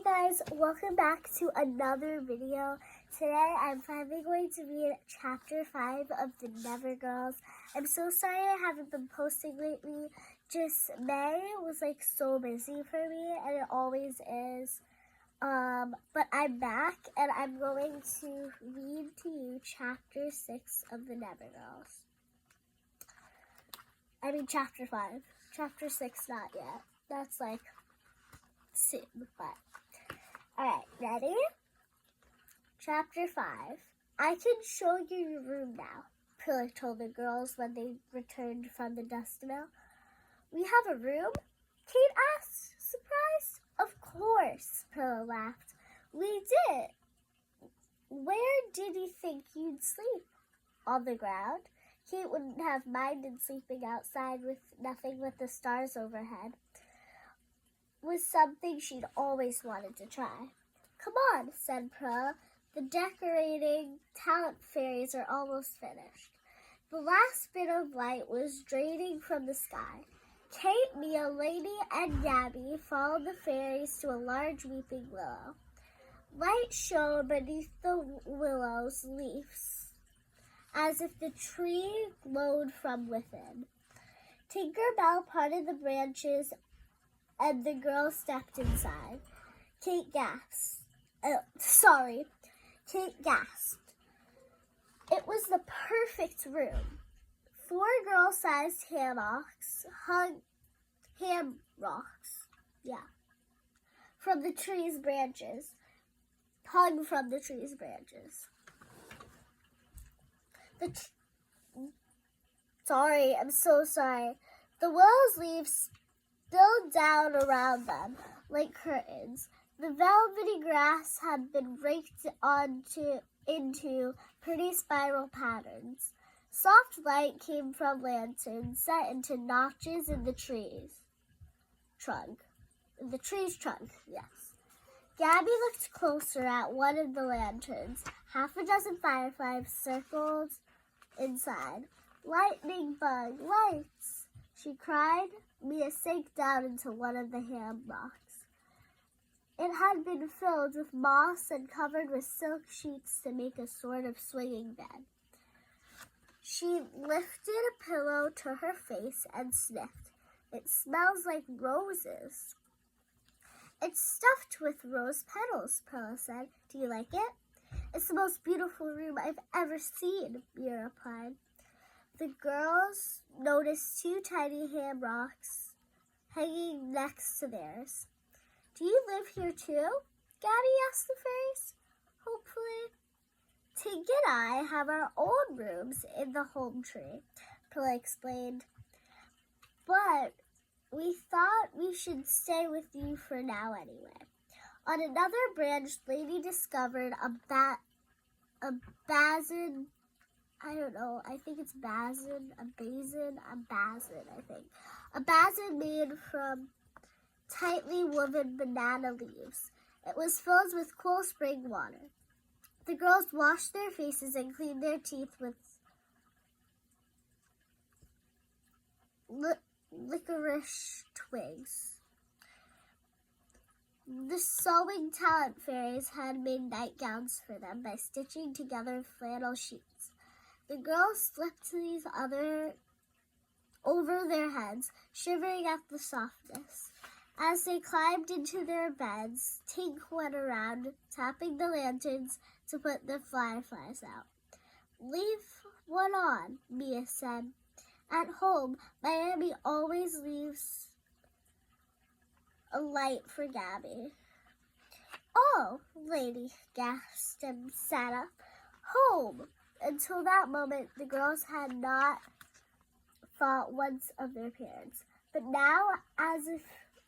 Hi guys, welcome back to another video. Today I'm finally going to read chapter 5 of the Never Girls. I'm so sorry I haven't been posting lately. Just May was so busy for me, and it always is. But I'm back and I'm going to read to you chapter 6 of the Never Girls. I mean chapter 5. Chapter 6 not yet. That's soon, but alright, ready? Chapter 5. I can show you your room now, Prilla told the girls when they returned from the dust mill. We have a room? Kate asked, surprised. Of course, Prilla laughed. We did. Where did you think you'd sleep? On the ground. Kate wouldn't have minded sleeping outside with nothing but the stars overhead. Was something she'd always wanted to try. Come on, said Prilla. The decorating talent fairies are almost finished. The last bit of light was draining from the sky. Kate, Mia, Lady, and Gabby followed the fairies to a large weeping willow. Light shone beneath the willow's leaves, as if the tree glowed from within. Tinker Bell parted the branches and the girl stepped inside. Kate gasped. Kate gasped. It was the perfect room. 4 girl-sized hammocks hung from the tree's branches. I'm so sorry. The willow's leaves spilled down around them like curtains. The velvety grass had been raked into pretty spiral patterns. Soft light came from lanterns set into notches in the tree's trunk. Yes. Gabby looked closer at one of the lanterns. 6 fireflies circled inside. Lightning bug, lights, she cried. Mia sank down into one of the hammocks. It had been filled with moss and covered with silk sheets to make a sort of swinging bed. She lifted a pillow to her face and sniffed. It smells like roses. It's stuffed with rose petals, Prilla said. Do you like it? It's the most beautiful room I've ever seen, Mia replied. The girls noticed 2 tiny hammocks hanging next to theirs. Do you live here too? Gabby asked the fairies. Hopefully. Tink and I have our own rooms in the home tree, Prilla explained. But we thought we should stay with you for now anyway. On another branch, Lady discovered a basin. I don't know, I think it's basin, a basin made from tightly woven banana leaves. It was filled with cool spring water. The girls washed their faces and cleaned their teeth with licorice twigs. The sewing talent fairies had made nightgowns for them by stitching together flannel sheets. The girls slipped these over their heads, shivering at the softness. As they climbed into their beds, Tink went around, tapping the lanterns to put the fireflies out. Leave one on, Mia said. At home, Miami always leaves a light for Gabby. Oh, Lady gasped and sat up. Home! Until that moment, the girls had not thought once of their parents. But now, as if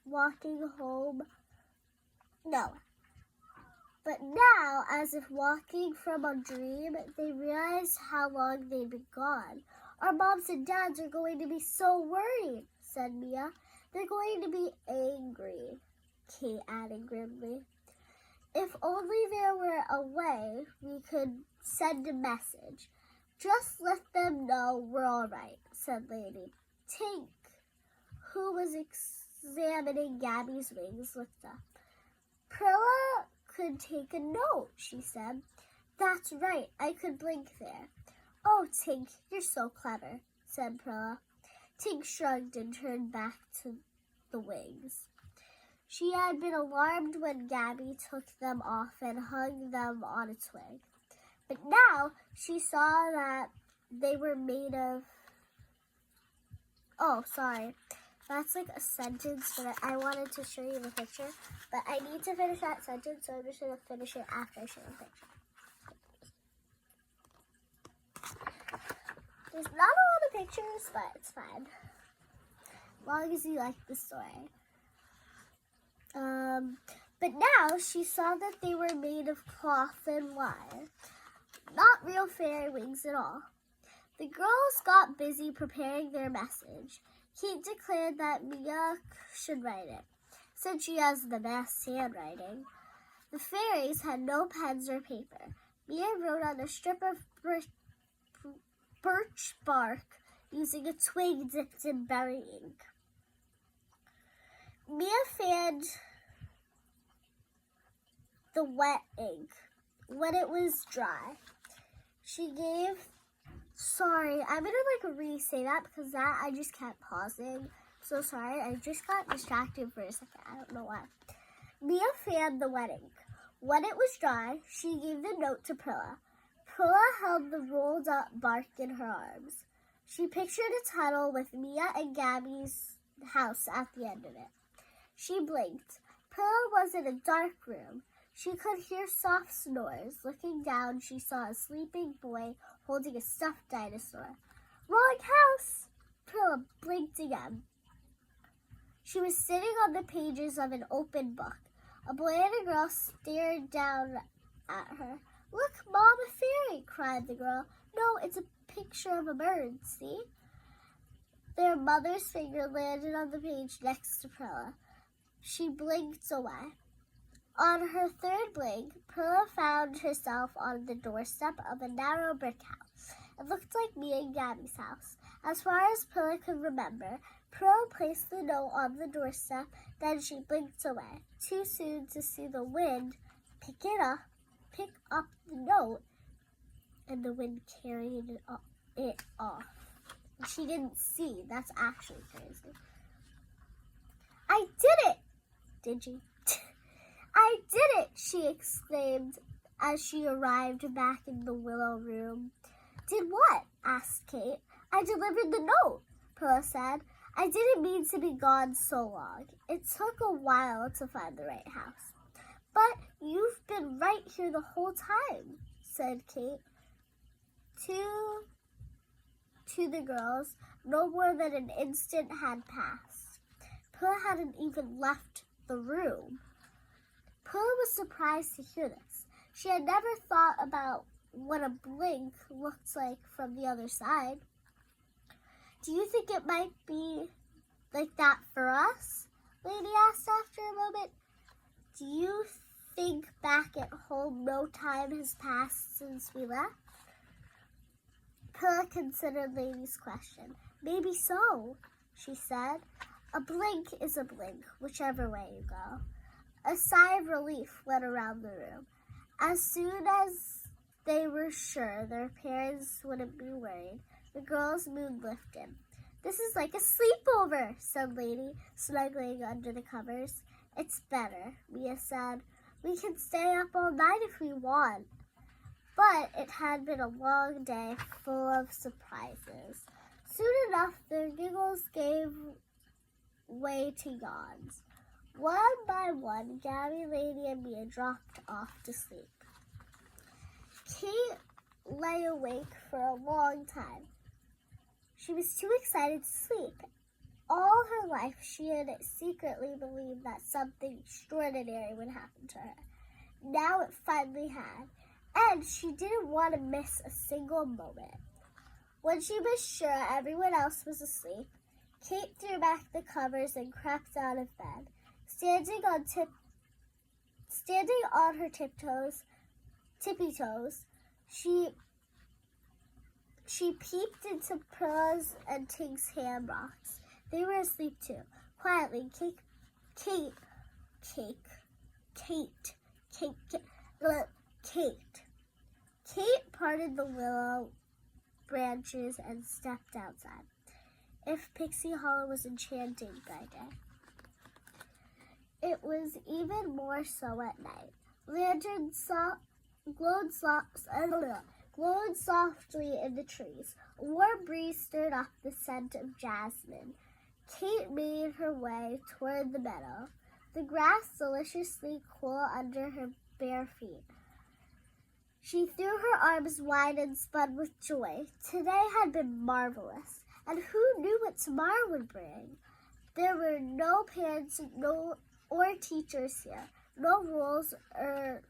walking from a dream, they realized how long they'd been gone. Our moms and dads are going to be so worried, said Mia. They're going to be angry, Kate added grimly. If only there were a way we could send a message. Just let them know we're all right, said Lady. Tink, who was examining Gabby's wings, looked up. Prilla could take a note, she said. That's right, I could blink there. Oh, Tink, you're so clever, said Prilla. Tink shrugged and turned back to the wings. She had been alarmed when Gabby took them off and hung them on a twig. But now she saw that they were made of... Oh, sorry. That's like a sentence, but I wanted to show you the picture. But I need to finish that sentence, so I'm just going to finish it after I show the picture. There's not a lot of pictures, but it's fine. As long as you like the story. But now she saw that they were made of cloth and wire. Not real fairy wings at all. The girls got busy preparing their message. Kate declared that Mia should write it, since she has the best handwriting. The fairies had no pens or paper. Mia wrote on a strip of birch bark using a twig dipped in berry ink. Mia fanned the wet ink when it was dry. She gave... Sorry, I'm going to re-say that because I just kept pausing. So sorry, I just got distracted for a second. I don't know why. Mia fanned the wet ink. When it was dry, she gave the note to Prilla. Prilla held the rolled up bark in her arms. She pictured a tunnel with Mia and Gabby's house at the end of it. She blinked. Prilla was in a dark room. She could hear soft snores. Looking down, she saw a sleeping boy holding a stuffed dinosaur. Wrong house! Prilla blinked again. She was sitting on the pages of an open book. A boy and a girl stared down at her. Look, Mom, a fairy, cried the girl. No, it's a picture of a bird, see? Their mother's finger landed on the page next to Prilla. She blinked away. On her third blink, Prilla found herself on the doorstep of a narrow brick house. It looked like Mia and Gabby's house. As far as Prilla could remember, Prilla placed the note on the doorstep, then she blinked away, too soon to see the wind pick up the note, and the wind carried it off. She didn't see. That's actually crazy. I did it! Did you? I did it! She exclaimed as she arrived back in the willow room. Did what? Asked Kate. I delivered the note, Prilla said. I didn't mean to be gone so long. It took a while to find the right house. But you've been right here the whole time, said Kate. To the girls, no more than an instant had passed. Prilla hadn't even left the room. Prilla was surprised to hear this. She had never thought about what a blink looked like from the other side. Do you think it might be like that for us? Lady asked after a moment. Do you think back at home no time has passed since we left? Prilla considered Lady's question. Maybe so, she said. A blink is a blink, whichever way you go. A sigh of relief went around the room. As soon as they were sure their parents wouldn't be worried, the girls' mood lifted. This is like a sleepover, said Lady, snuggling under the covers. It's better, Mia said. We can stay up all night if we want. But it had been a long day full of surprises. Soon enough, their giggles gave way to yawns. One by one, Gabby, Lady, and Mia dropped off to sleep. Kate lay awake for a long time. She was too excited to sleep. All her life, she had secretly believed that something extraordinary would happen to her. Now it finally had, and she didn't want to miss a single moment. When she was sure everyone else was asleep, Kate threw back the covers and crept out of bed. Standing on her tippy toes, she peeped into Prilla's and Tink's hamrocks. They were asleep Quietly, Kate Kate. Kate parted the willow branches and stepped outside. If Pixie Hollow was enchanting by day, it was even more so at night. Lanterns glowed softly in the trees. A warm breeze stirred up the scent of jasmine. Kate made her way toward the meadow, the grass deliciously cool under her bare feet. She threw her arms wide and spun with joy. Today had been marvelous, and who knew what tomorrow would bring? There were no parents or teachers here, no rules or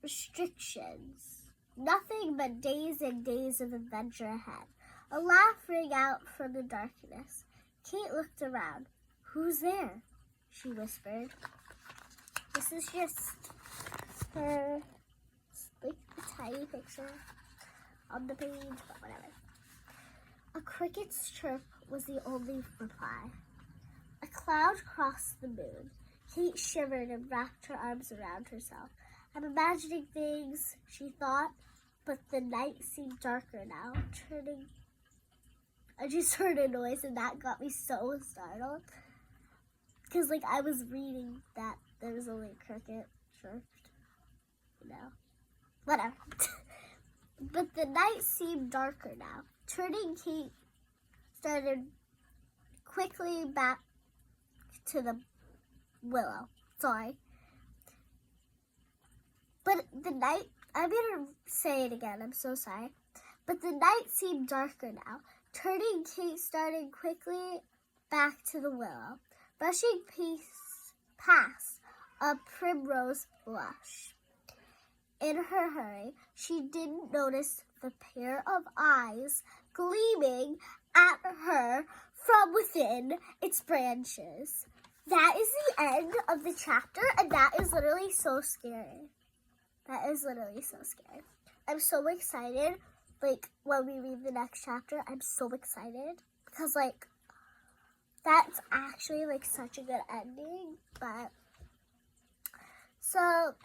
restrictions. Nothing but days and days of adventure ahead. A laugh rang out from the darkness. Kate looked around. "Who's there?" she whispered. This is just her, like, a tiny picture on the page, but whatever. A cricket's chirp was the only reply. A cloud crossed the moon. Kate shivered and wrapped her arms around herself. "I'm imagining things," she thought, but the night seemed darker now, turning. I just heard a noise and that got me so startled. Because, like, I was reading that there was only a cricket chirped, Whatever. But the night seemed darker now. Turning, Kate started quickly back to the willow. Sorry. But the night, I'm going to say it again, I'm so sorry. But the night seemed darker now. Turning, Kate started quickly back to the willow, brushing past a primrose blush. In her hurry, she didn't notice the pair of eyes gleaming at her from within its branches. That is the end of the chapter, and that is literally so scary. That is literally so scary. I'm so excited. Like, when we read the next chapter, I'm so excited. Because, like, that's actually, like, such a good ending. But, so,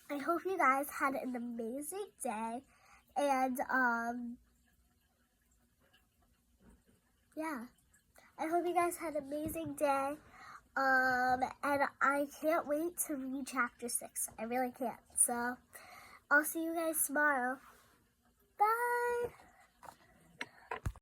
I hope you guys had an amazing day. And, yeah. I hope you guys had an amazing day. And I can't wait to read chapter 6. I really can't. So, I'll see you guys tomorrow.